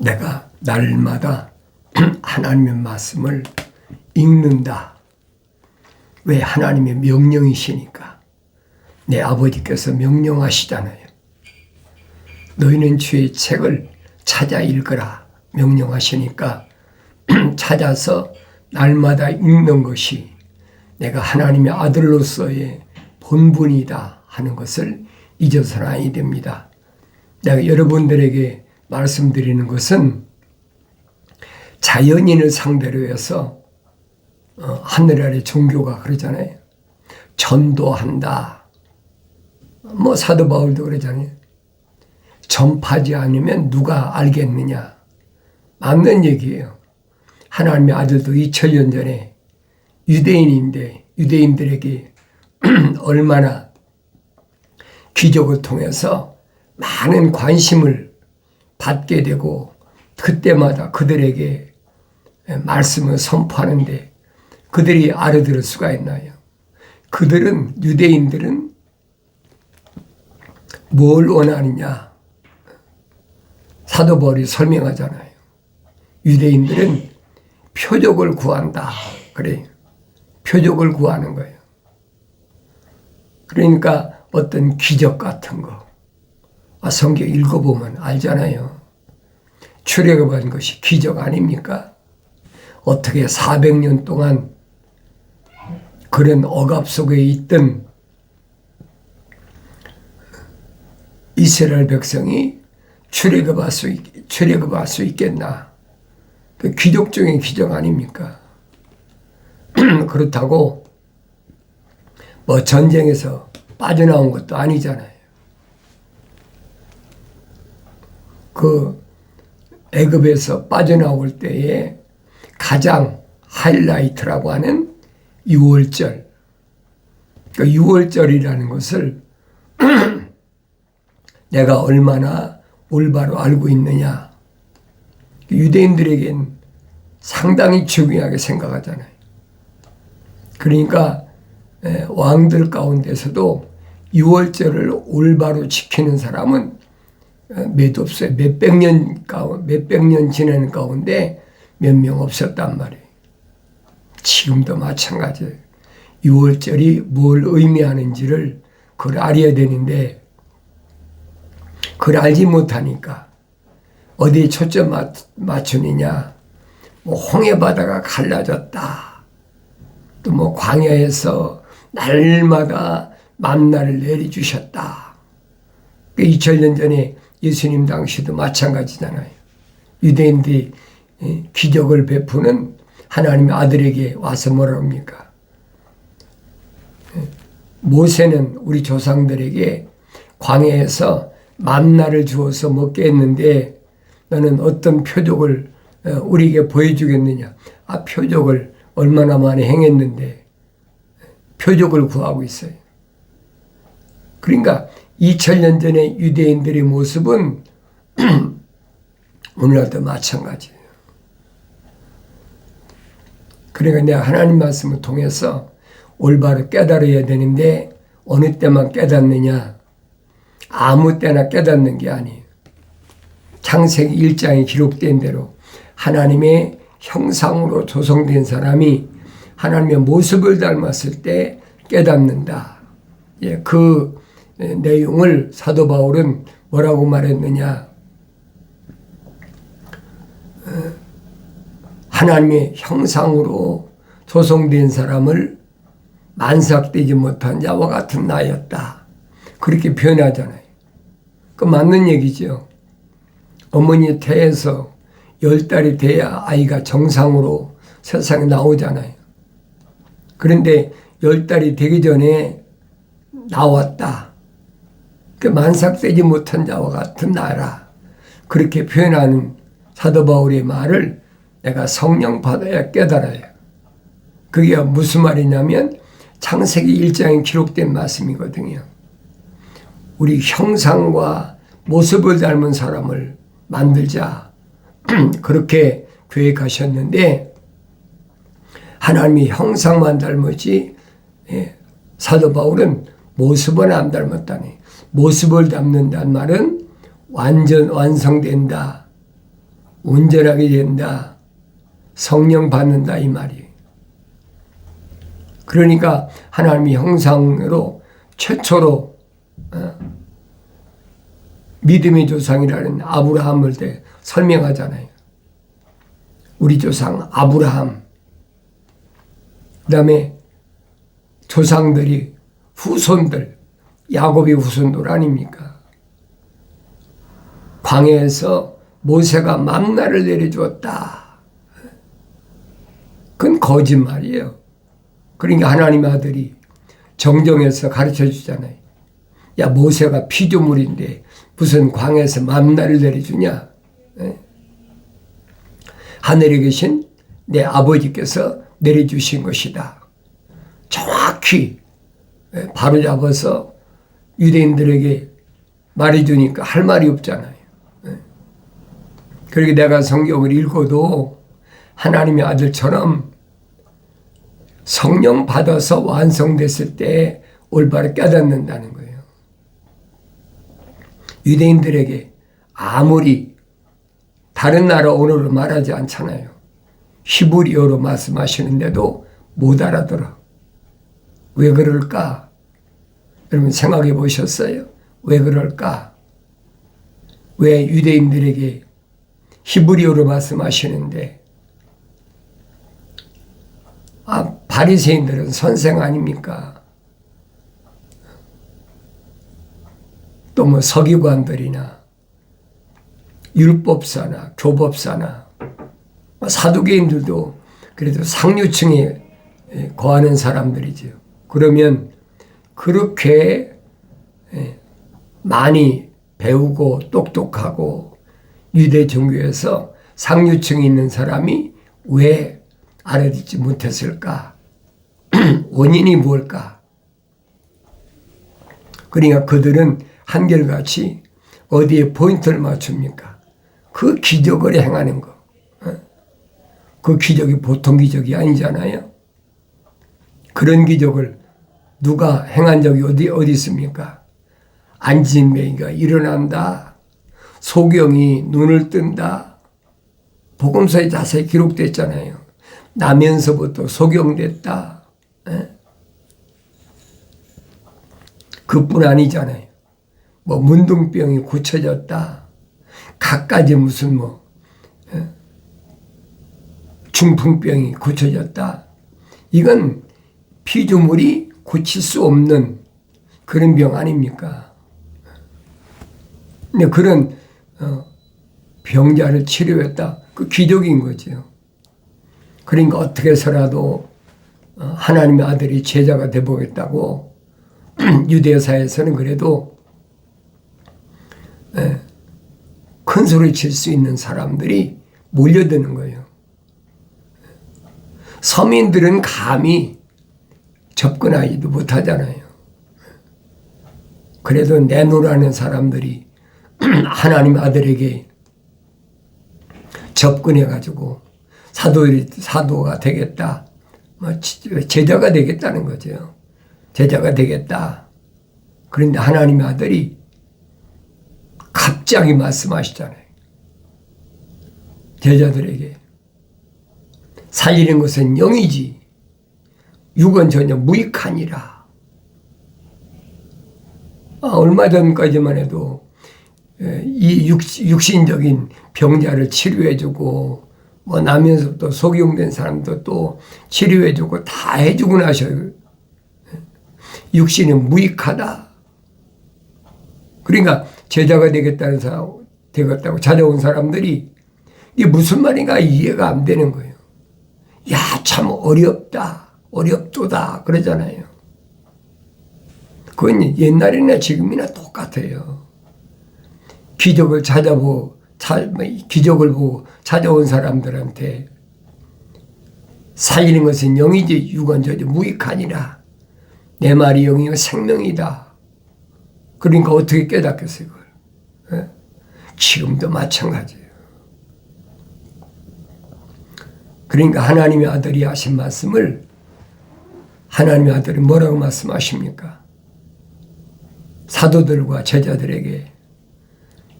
내가 날마다 하나님의 말씀을 읽는다. 왜? 하나님의 명령이시니까. 내 아버지께서 명령하시잖아요. 너희는 주의 책을 찾아 읽으라 명령하시니까 찾아서 날마다 읽는 것이 내가 하나님의 아들로서의 본분이다 하는 것을 잊어서는 아니 됩니다. 내가 여러분들에게 말씀드리는 것은 자연인을 상대로 해서 하늘 아래 종교가 그러잖아요. 전도한다. 뭐 사도 바울도 그러잖아요. 전파하지 않으면 누가 알겠느냐. 맞는 얘기예요. 하나님의 아들도 2000년 전에 유대인인데 유대인들에게 얼마나 기적을 통해서 많은 관심을 받게 되고 그때마다 그들에게 말씀을 선포하는데 그들이 알아들을 수가 있나요? 그들은 유대인들은 뭘 원하느냐? 사도 바울이 설명하잖아요. 유대인들은 표적을 구한다. 그래요. 표적을 구하는 거예요. 그러니까 어떤 기적 같은 거. 성경 읽어보면 알잖아요. 출애굽한 것이 기적 아닙니까? 어떻게 400년 동안 그런 억압 속에 있던 이스라엘 백성이 출애굽할 수 있겠나? 그 기적 중에 기적 아닙니까? 그렇다고 뭐 전쟁에서 빠져나온 것도 아니잖아요. 그 애굽에서 빠져나올 때에 가장 하이라이트라고 하는 6월절. 그 6월절이라는 것을 내가 얼마나 올바로 알고 있느냐. 유대인들에겐 상당히 중요하게 생각하잖아요. 그러니까 왕들 가운데서도 6월절을 올바로 지키는 사람은 몇 없어요. 몇백 년 지내는 가운데 몇 명 없었단 말이에요. 지금도 마찬가지예요. 6월절이 뭘 의미하는지를 그걸 알아야 되는데 그걸 알지 못하니까 어디에 초점 맞추느냐. 뭐 홍해바다가 갈라졌다. 또 뭐 광야에서 날마다 만나를 내려주셨다. 2000년 전에 예수님 당시도 마찬가지잖아요. 유대인들이 기적을 베푸는 하나님의 아들에게 와서 뭐라 합니까? 모세는 우리 조상들에게 광야에서 만나를 주어서 먹게 했는데 너는 어떤 표적을 우리에게 보여주겠느냐? 표적을 얼마나 많이 행했는데 표적을 구하고 있어요. 그러니까 2000년 전의 유대인들의 모습은 오늘날도 마찬가지예요. 그러니까 내가 하나님 말씀을 통해서 올바로 깨달아야 되는데 어느 때만 깨닫느냐? 아무 때나 깨닫는 게 아니에요. 창세기 1장에 기록된 대로 하나님의 형상으로 조성된 사람이 하나님의 모습을 닮았을 때 깨닫는다. 그 내용을 사도 바울은 뭐라고 말했느냐? 하나님의 형상으로 조성된 사람을 만삭되지 못한 자와 같은 나였다. 그렇게 표현하잖아요. 그 맞는 얘기죠. 어머니 태에서 10달이 돼야 아이가 정상으로 세상에 나오잖아요. 그런데 10달이 되기 전에 나왔다. 그 만삭되지 못한 자와 같은 나라. 그렇게 표현하는 사도 바울의 말을 내가 성령 받아야 깨달아요. 그게 무슨 말이냐면 창세기 1장에 기록된 말씀이거든요. 우리 형상과 모습을 닮은 사람을 만들자. 그렇게 계획하셨는데 하나님이 형상만 닮았지 사도 바울은 모습은 안 닮았다니. 모습을 닮는다는 말은 완성된다. 온전하게 된다. 성령 받는다 이 말이에요. 그러니까 하나님의 형상으로 최초로 믿음의 조상이라는 아브라함을 때 설명하잖아요. 우리 조상 아브라함, 그 다음에 조상들이 후손들, 야곱의 후손들 아닙니까? 광야에서 모세가 만나를 내려주었다. 그건 거짓말이에요. 그러니까 하나님의 아들이 정정해서 가르쳐 주잖아요. 야, 모세가 피조물인데 무슨 광야에서 만나를 내려주냐? 하늘에 계신 내 아버지께서 내려주신 것이다. 정확히 바로 잡아서 유대인들에게 말해주니까 할 말이 없잖아요. 그렇게 내가 성경을 읽어도 하나님의 아들처럼 성령 받아서 완성됐을 때 올바로 깨닫는다는 거예요. 유대인들에게 아무리 다른 나라 언어로 말하지 않잖아요. 히브리어로 말씀하시는데도 못 알아들어. 왜 그럴까? 여러분 생각해 보셨어요? 왜 그럴까? 왜 유대인들에게 히브리어로 말씀하시는데 바리새인들은 선생 아닙니까? 또 뭐 서기관들이나 율법사나 교법사나 사두개인들도 그래도 상류층에 거하는 사람들이죠. 그러면 그렇게 많이 배우고 똑똑하고 유대 종교에서 상류층에 있는 사람이 왜 알아듣지 못했을까? 원인이 뭘까? 그러니까 그들은 한결같이 어디에 포인트를 맞춥니까? 그 기적을 행하는 거. 그 기적이 보통 기적이 아니잖아요. 그런 기적을 누가 행한 적이 어디 있습니까? 안진뱅이가 일어난다. 소경이 눈을 뜬다. 복음서에 자세히 기록됐잖아요. 나면서부터 소경됐다. 그뿐 아니잖아요. 뭐 문둥병이 고쳐졌다. 갖가지 무슨 중풍병이 고쳐졌다. 이건 피조물이 고칠 수 없는 그런 병 아닙니까? 근데 그런 병자를 치료했다. 그 기적인 거죠. 그러니까 어떻게 해서라도 하나님의 아들이 제자가 되보겠다고 유대사에서는 그래도 큰 소리 칠 수 있는 사람들이 몰려드는 거예요. 서민들은 감히 접근하지도 못하잖아요. 그래도 내노라는 사람들이 하나님 아들에게 접근해가지고 사도가 되겠다. 제자가 되겠다는 거죠. 제자가 되겠다. 그런데 하나님의 아들이 갑자기 말씀하시잖아요. 제자들에게 살리는 것은 영이지 육은 전혀 무익하니라. 얼마 전까지만 해도 이 육신적인 병자를 치료해주고 나면서부터 소경된 사람도 또 치료해주고 다 해주고 나셔요. 육신은 무익하다. 그러니까 제자가 되겠다고 찾아온 사람들이 이게 무슨 말인가 이해가 안 되는 거예요. 야, 참 어렵도다 그러잖아요. 그건 옛날이나 지금이나 똑같아요. 기적을 보고 찾아온 사람들한테 살리는 것은 영이지 육은 전혀 무익하니라. 내 말이 영이요 생명이다. 그러니까 어떻게 깨닫겠어요, 그걸? 지금도 마찬가지예요. 그러니까 하나님의 아들이 하신 말씀을 하나님의 아들이 뭐라고 말씀하십니까? 사도들과 제자들에게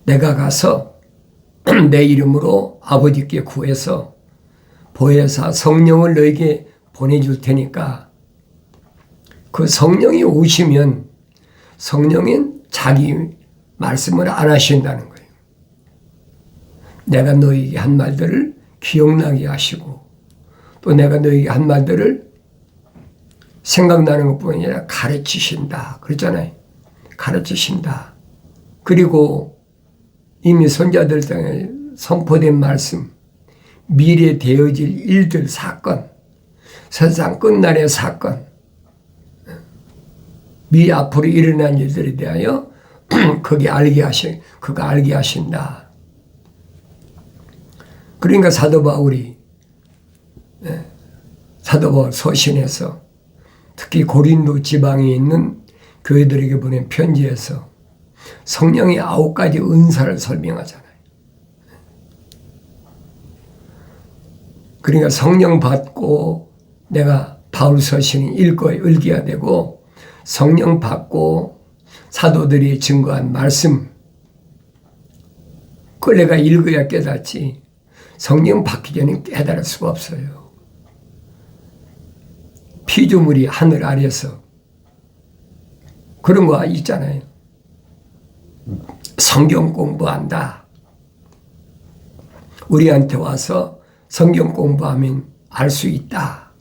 내가 가서 내 이름으로 아버지께 구해서 보혜사 성령을 너에게 보내줄 테니까 그 성령이 오시면 성령은 자기 말씀을 안 하신다는 거예요. 내가 너에게 한 말들을 기억나게 하시고 또 내가 너에게 한 말들을 생각나는 것뿐 아니라 가르치신다. 그랬잖아요. 가르치신다. 그리고 이미 선자들 등에 선포된 말씀, 미래 되어질 일들, 사건, 세상 끝날의 사건, 앞으로 일어난 일들에 대하여 그가 알게 하신다. 그러니까 사도 바울 서신에서 특히 고린도 지방에 있는 교회들에게 보낸 편지에서 성령의 9가지 은사를 설명하잖아요. 그러니까 성령 받고 내가 바울 서신을 읽어야 되고 성령 받고 사도들이 증거한 말씀 그걸 내가 읽어야 깨닫지 성령 받기 전에 깨달을 수가 없어요. 피조물이 하늘 아래서 그런 거 있잖아요. 성경 공부한다. 우리한테 와서 성경 공부하면 알 수 있다.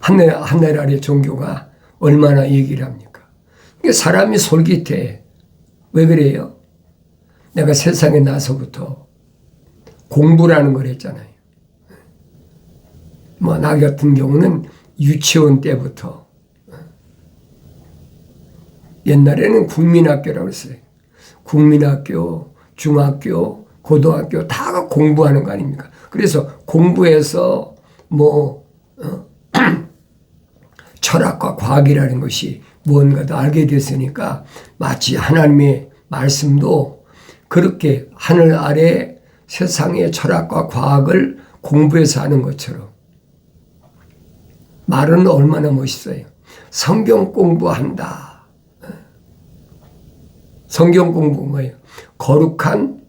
하늘 아래 종교가 얼마나 얘기를 합니까? 사람이 솔깃해. 왜 그래요? 내가 세상에 나서부터 공부라는 걸 했잖아요. 나 같은 경우는 유치원 때부터 옛날에는 국민학교라고 했어요. 국민학교, 중학교, 고등학교 다 공부하는 거 아닙니까? 그래서 공부해서 철학과 과학이라는 것이 무언가도 알게 됐으니까 마치 하나님의 말씀도 그렇게 하늘 아래 세상의 철학과 과학을 공부해서 하는 것처럼 말은 얼마나 멋있어요. 성경 공부한다. 성경 공부 뭐예요? 거룩한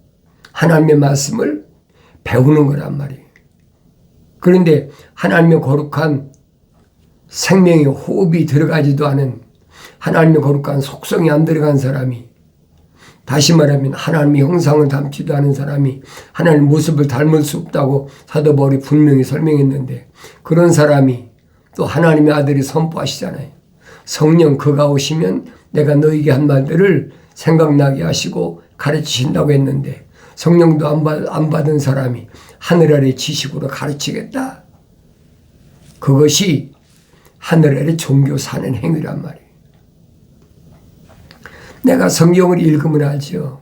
하나님의 말씀을 배우는 거란 말이에요. 그런데 하나님의 거룩한 생명의 호흡이 들어가지도 않은 하나님의 거룩한 속성이 안 들어간 사람이 다시 말하면 하나님의 형상을 닮지도 않은 사람이 하나님의 모습을 닮을 수 없다고 사도 바울이 분명히 설명했는데 그런 사람이 또 하나님의 아들이 선포하시잖아요. 성령 그가 오시면 내가 너에게 한 말들을 생각나게 하시고 가르치신다고 했는데 성령도 안 받은 사람이 하늘 아래 지식으로 가르치겠다. 그것이 하늘 아래 종교 사는 행위란 말이에요. 내가 성경을 읽으면 알죠.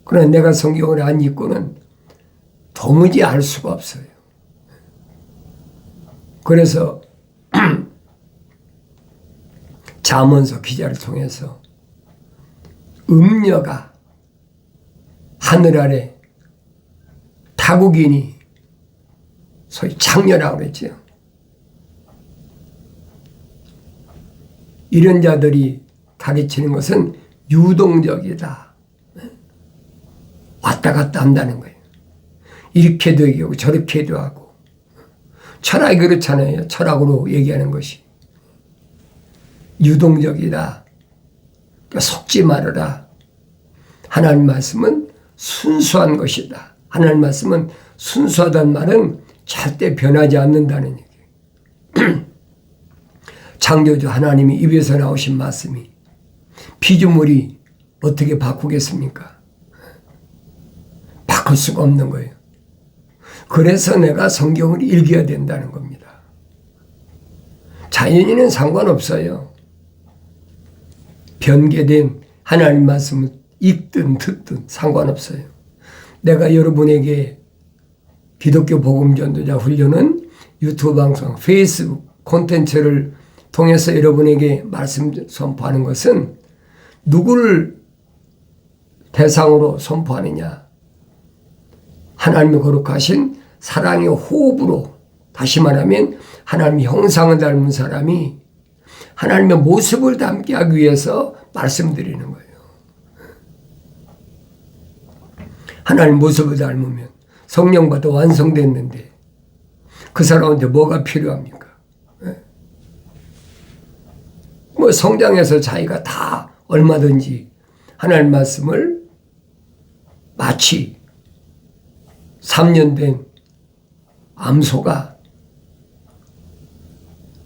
그러나 내가 성경을 안 읽고는 도무지 알 수가 없어요. 그래서 잠언서 기자를 통해서 음녀가 하늘 아래 타국이니 소위 창녀라고 그랬죠. 이런 자들이 가르치는 것은 유동적이다. 왔다 갔다 한다는 거예요. 이렇게도 얘기하고 저렇게도 하고. 철학이 그렇잖아요. 철학으로 얘기하는 것이. 유동적이다. 그러니까 속지 말아라. 하나님 말씀은 순수한 것이다. 하나님 말씀은 순수하다는 말은 절대 변하지 않는다는 얘기예요. 창조주 하나님이 입에서 나오신 말씀이 피조물이 어떻게 바꾸겠습니까? 바꿀 수가 없는 거예요. 그래서 내가 성경을 읽어야 된다는 겁니다. 자연인은 상관없어요. 변개된 하나님 말씀을 읽든 듣든 상관없어요. 내가 여러분에게 기독교 복음전도자 훈련은 유튜브 방송, 페이스북 콘텐츠를 통해서 여러분에게 말씀 선포하는 것은 누구를 대상으로 선포하느냐? 하나님의 거룩하신 사랑의 호흡으로, 다시 말하면 하나님의 형상을 닮은 사람이 하나님의 모습을 담게 하기 위해서 말씀드리는 거예요. 하나님 모습을 닮으면 성령 받아 완성됐는데 그 사람한테 뭐가 필요합니까? 뭐 성장해서 자기가 다 얼마든지 하나님 말씀을 마치 3년 된 암소가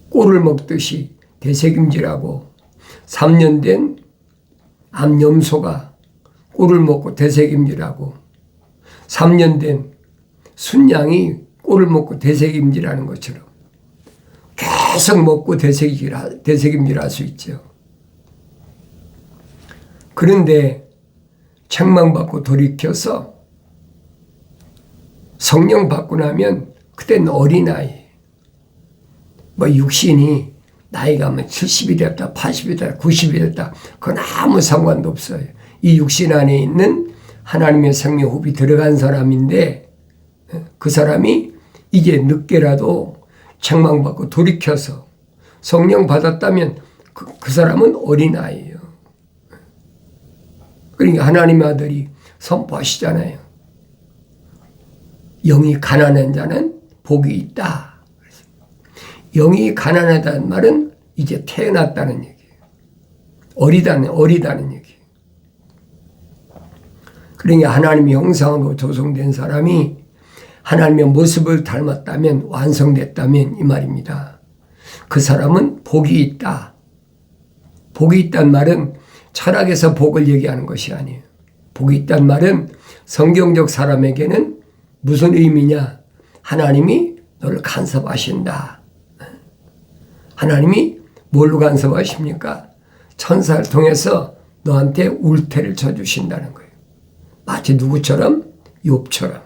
꿀을 먹듯이 되새김질하고 3년 된 암염소가 꿀을 먹고 되새김질하고 3년 된 순양이 꿀을 먹고 되새김질하는 것처럼 계속 먹고 되새김질할 수 있죠. 그런데 책망받고 돌이켜서 성령 받고 나면 그때는 어린아이, 뭐 육신이 나이가 뭐 70이 됐다 80이 됐다 90이 됐다 그건 아무 상관도 없어요. 이 육신 안에 있는 하나님의 생명 호흡이 들어간 사람인데 그 사람이 이제 늦게라도 책망받고 돌이켜서 성령 받았다면 그 사람은 어린아이예요. 그러니까 하나님의 아들이 선포하시잖아요. 영이 가난한 자는 복이 있다. 영이 가난하다는 말은 이제 태어났다는 얘기예요. 어리다는 얘기예요. 그러니까 하나님의 형상으로 조성된 사람이 하나님의 모습을 닮았다면 완성됐다면 이 말입니다. 그 사람은 복이 있다. 복이 있다는 말은 철학에서 복을 얘기하는 것이 아니에요. 복이 있다는 말은 성경적 사람에게는 무슨 의미냐? 하나님이 너를 간섭하신다. 하나님이 뭘로 간섭하십니까? 천사를 통해서 너한테 울태를 쳐주신다는 거예요. 마치 누구처럼? 욥처럼.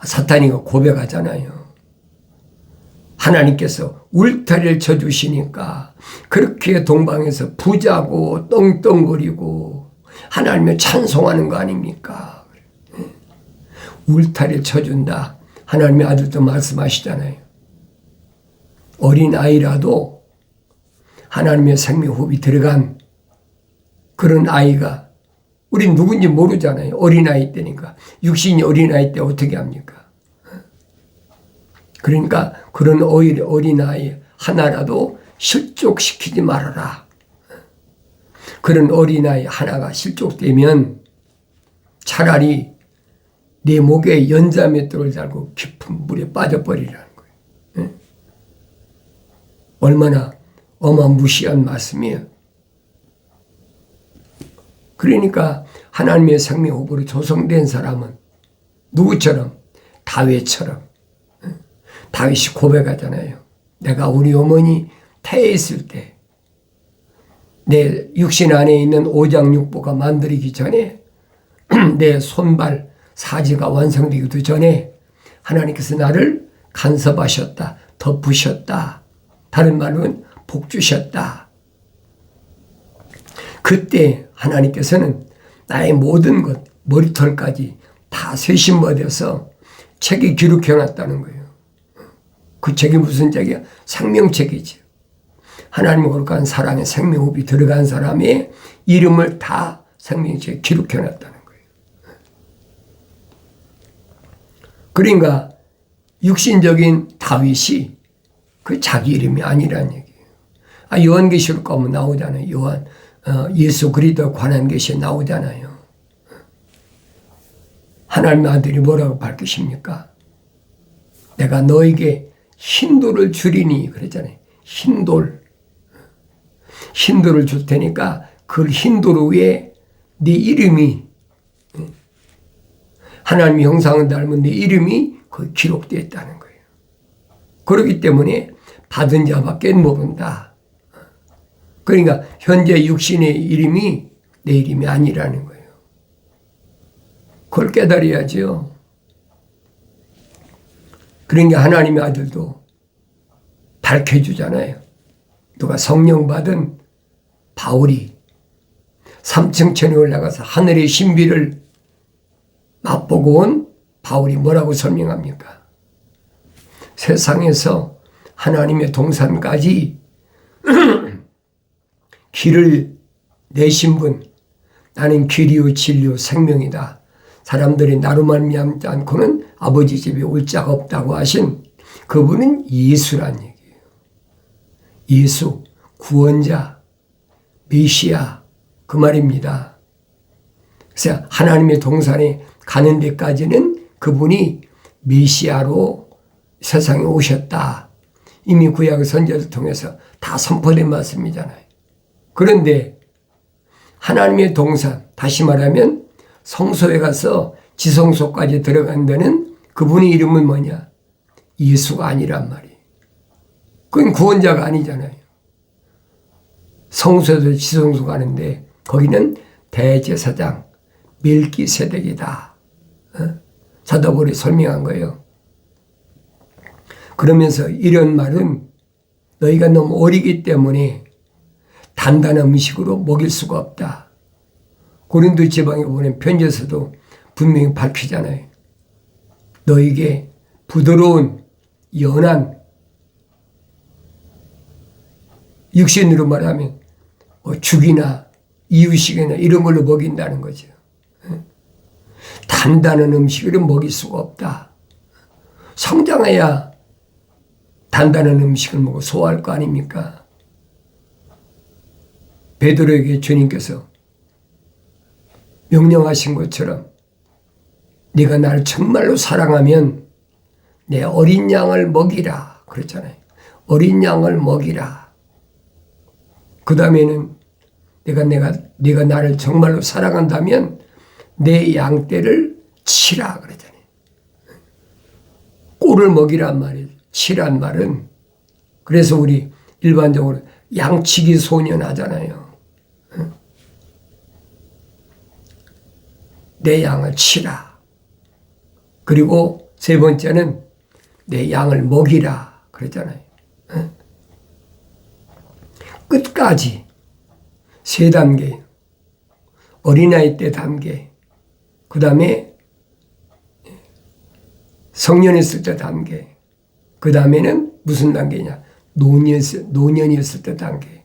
사탄이가 고백하잖아요. 하나님께서 울타리를 쳐주시니까 그렇게 동방에서 부자고 떵떵거리고 하나님을 찬송하는 거 아닙니까? 울타리를 쳐준다. 하나님의 아들도 말씀하시잖아요. 어린아이라도 하나님의 생명호흡이 들어간 그런 아이가 우린 누군지 모르잖아요. 어린아이 때니까. 육신이 어린아이 때 어떻게 합니까? 그러니까 그런 어린아이 하나라도 실족시키지 말아라. 그런 어린아이 하나가 실족되면 차라리 내 목에 연자맷돌을 달고 깊은 물에 빠져버리라는 거예요. 얼마나 어마무시한 말씀이에요. 그러니까 하나님의 생명호흡으로 조성된 사람은 누구처럼? 다윗처럼. 다윗이 고백하잖아요. 내가 우리 어머니 태에 있을 때 내 육신 안에 있는 오장육부가 만들기 전에 내 손발 사지가 완성되기도 전에 하나님께서 나를 간섭하셨다. 덮으셨다. 다른 말로는 복 주셨다. 그때 하나님께서는 나의 모든 것, 머리털까지 다 쇄신받아서 책에 기록해놨다는 거예요. 그 책이 무슨 책이야? 생명책이지. 하나님의 거룩한 사랑의 생명호흡이 들어간 사람의 이름을 다 생명책에 기록해놨다는 거예요. 그러니까 육신적인 다윗이 그 자기 이름이 아니란 얘기예요. 요한계시록 가면 나오잖아요. 예수 그리스도에 관한 것이 나오잖아요. 하나님의 아들이 뭐라고 밝히십니까? 내가 너에게 흰돌을 주리니 그랬잖아요. 흰돌을 줄 테니까 그 흰돌 위에 네 이름이 하나님의 형상을 닮은 네 이름이 거기 기록되어 있다는 거예요. 그렇기 때문에 받은 자밖에 모른다. 그러니까 현재 육신의 이름이 내 이름이 아니라는 거예요. 그걸 깨달아야죠. 그러니까 하나님의 아들도 밝혀주잖아요. 누가 성령 받은 바울이 3층 천에 올라가서 하늘의 신비를 맛보고 온 바울이 뭐라고 설명합니까? 세상에서 하나님의 동산까지 길을 내신 분, 나는 길이요 진리요 생명이다. 사람들이 나로 말미암지 않고는 아버지 집에 올 자가 없다고 하신 그분은 예수란 얘기예요. 예수, 구원자, 메시아 그 말입니다. 그래서 하나님의 동산에 가는 데까지는 그분이 메시아로 세상에 오셨다. 이미 구약 선지자를 통해서 다 선포된 말씀이잖아요. 그런데 하나님의 동산, 다시 말하면 성소에 가서 지성소까지 들어간 데는 그분의 이름은 뭐냐? 예수가 아니란 말이에요. 그건 구원자가 아니잖아요. 성소에서 지성소 가는데 거기는 대제사장 멜기세덱이다. 사도바울이 설명한 거예요. 그러면서 이런 말은 너희가 너무 어리기 때문에 단단한 음식으로 먹일 수가 없다. 고린도 지방에 보낸 편지에서도 분명히 밝히잖아요. 너에게 부드러운 연한 육신으로 말하면 죽이나 이유식이나 이런 걸로 먹인다는 거죠. 단단한 음식으로 먹일 수가 없다. 성장해야 단단한 음식을 먹고 소화할 거 아닙니까? 베드로에게 주님께서 명령하신 것처럼 네가 나를 정말로 사랑하면 내 어린 양을 먹이라 그랬잖아요. 어린 양을 먹이라. 그 다음에는 네가 나를 정말로 사랑한다면 내 양떼를 치라 그러잖아요. 꼴을 먹이란 말이에요. 치란 말은 그래서 우리 일반적으로 양치기 소년 하잖아요. 내 양을 치라. 그리고 세 번째는 내 양을 먹이라 그랬잖아요. 끝까지 세 단계. 어린아이 때 단계. 그 다음에 성년했을 때 단계. 그 다음에는 무슨 단계냐? 노년이었을 때 단계.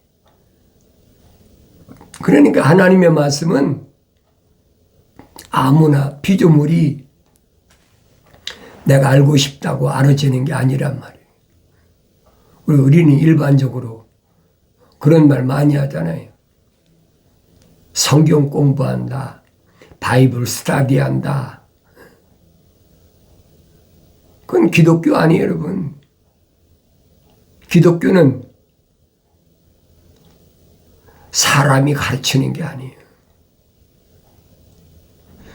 그러니까 하나님의 말씀은 아무나 피조물이 내가 알고 싶다고 알아지는 게 아니란 말이에요. 우리 어린이 일반적으로 그런 말 많이 하잖아요. 성경 공부한다. 바이블 스터디한다. 그건 기독교 아니에요, 여러분. 기독교는 사람이 가르치는 게 아니에요.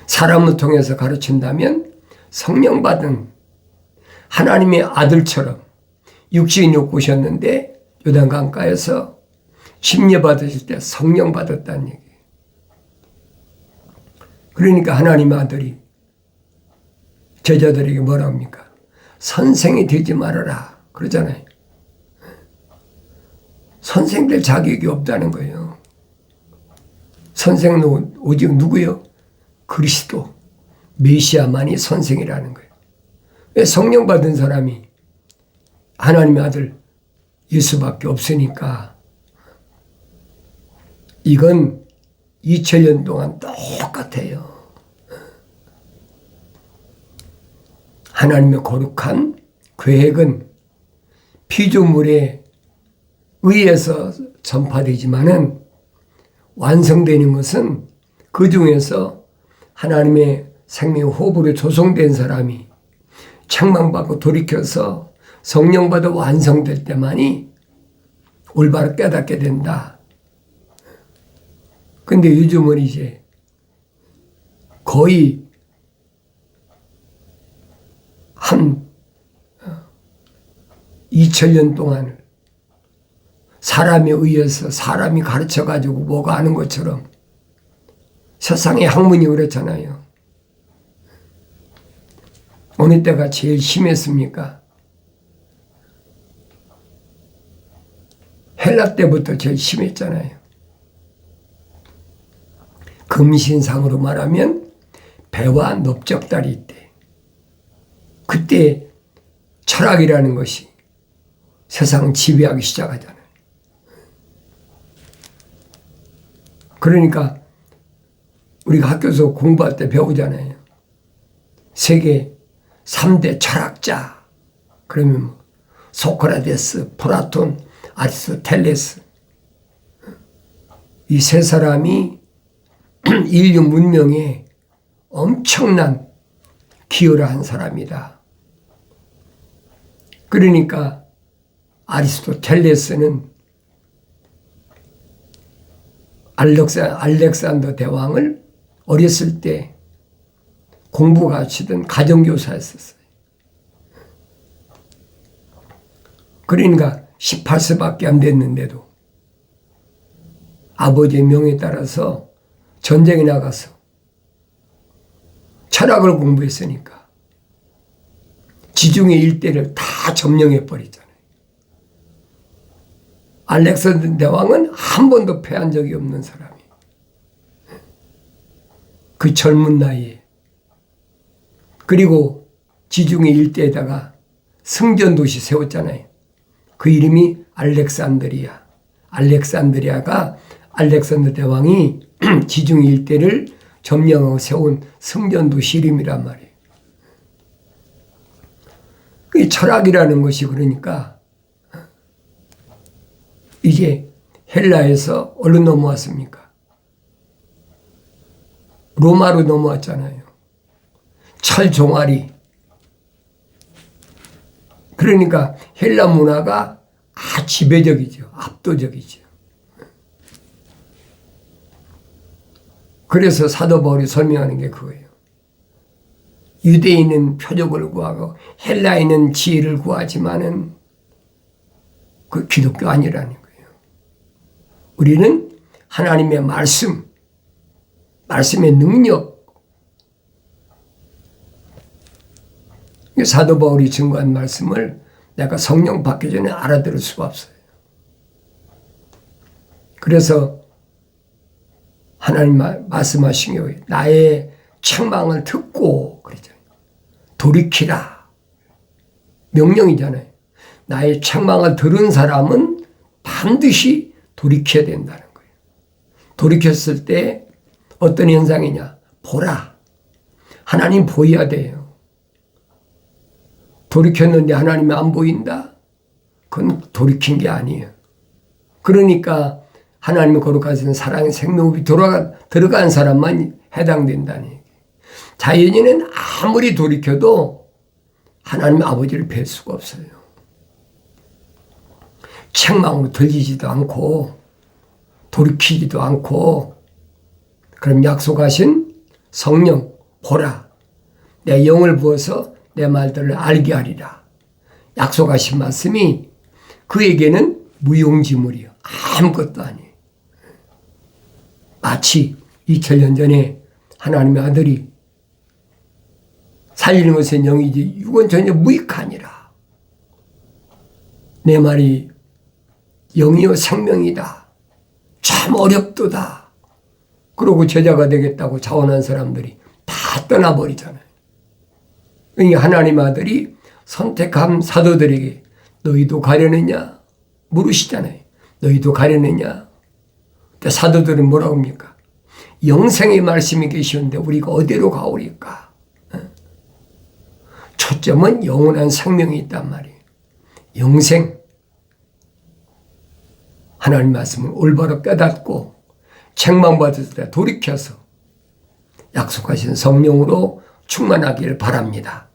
사람을 통해서 가르친다면 성령 받은 하나님의 아들처럼 육신이 오셨는데 요단강가에서 침례 받으실 때 성령 받았다는 얘기예요. 그러니까 하나님의 아들이 제자들에게 뭐라 합니까? 선생이 되지 말아라 그러잖아요. 선생 될 자격이 없다는 거예요. 선생은 오직 누구요? 그리스도, 메시아만이 선생이라는 거예요. 왜 성령 받은 사람이 하나님의 아들 예수밖에 없으니까 이건 2000년 동안 똑같아요. 하나님의 거룩한 계획은 피조물에 의해서 전파되지만은 완성되는 것은 그 중에서 하나님의 생명 호흡으로 조성된 사람이 책망받고 돌이켜서 성령받아 완성될 때만이 올바로 깨닫게 된다. 근데 요즘은 이제 거의 한 2000년 동안 사람에 의해서 사람이 가르쳐가지고 뭐가 하는 것처럼 세상의 학문이 그렇잖아요. 어느 때가 제일 심했습니까? 헬라 때부터 제일 심했잖아요. 금신상으로 말하면 배와 넓적다리 때. 그때 철학이라는 것이 세상을 지배하기 시작하잖아요. 그러니까 우리가 학교에서 공부할 때 배우잖아요. 세계 3대 철학자. 그러면 뭐 소크라테스, 플라톤, 아리스토텔레스. 이 세 사람이 인류 문명에 엄청난 기여를 한 사람이다. 그러니까 아리스토텔레스는 알렉산더 대왕을 어렸을 때 공부 가르치던 가정교사였었어요. 그러니까 18세밖에 안 됐는데도 아버지의 명에 따라서 전쟁에 나가서 철학을 공부했으니까 지중해 일대를 다 점령해 버리잖아요. 알렉산더 대왕은 한 번도 패한 적이 없는 사람이에요. 그 젊은 나이에. 그리고 지중해 일대에다가 성전도시 세웠잖아요. 그 이름이 알렉산드리아. 알렉산드리아가 알렉산더 대왕이 지중해 일대를 점령하고 세운 성전도시 이름이란 말이에요. 그 철학이라는 것이 그러니까 이게 헬라에서 어디로 넘어왔습니까? 로마로 넘어왔잖아요. 철 종아리. 그러니까 헬라 문화가 지배적이죠. 압도적이죠. 그래서 사도 바울이 설명하는 게 그거예요. 유대인은 표적을 구하고 헬라인은 지혜를 구하지만은 그 기독교 아니라는 거예요. 우리는 하나님의 말씀, 말씀의 능력, 사도 바울이 증거한 말씀을 내가 성령 받기 전에 알아들을 수가 없어요. 그래서 하나님 말씀하신 게 나의 책망을 듣고 그러잖아요. 돌이키라. 명령이잖아요. 나의 책망을 들은 사람은 반드시 돌이켜야 된다는 거예요. 돌이켰을 때 어떤 현상이냐. 보라. 하나님 보여야 돼요. 돌이켰는데 하나님이 안 보인다? 그건 돌이킨 게 아니에요. 그러니까 하나님의 거룩하신 사랑의 생명이 들어간 사람만 해당된다는 얘기예요. 자연인은 아무리 돌이켜도 하나님 아버지를 뵐 수가 없어요. 책망으로 들리지도 않고 돌이키지도 않고 그럼 약속하신 성령 보라. 내 영을 부어서 내 말들을 알게 하리라. 약속하신 말씀이 그에게는 무용지물이요. 아무것도 아니에요. 마치 2000년 전에 하나님의 아들이 살리는 것은 영이지 육은 전혀 무익하니라. 내 말이 영이요 생명이다. 참 어렵도다. 그러고 제자가 되겠다고 자원한 사람들이 다 떠나버리잖아요. 그러니까 하나님 아들이 선택한 사도들에게 너희도 가려느냐 물으시잖아요. 너희도 가려느냐. 사도들은 뭐라고 합니까? 영생의 말씀이 계시는데 우리가 어디로 가오리까? 초점은 영원한 생명이 있단 말이에요. 영생. 하나님 말씀을 올바로 깨닫고 책망받을 때 돌이켜서 약속하신 성령으로 충만하기를 바랍니다.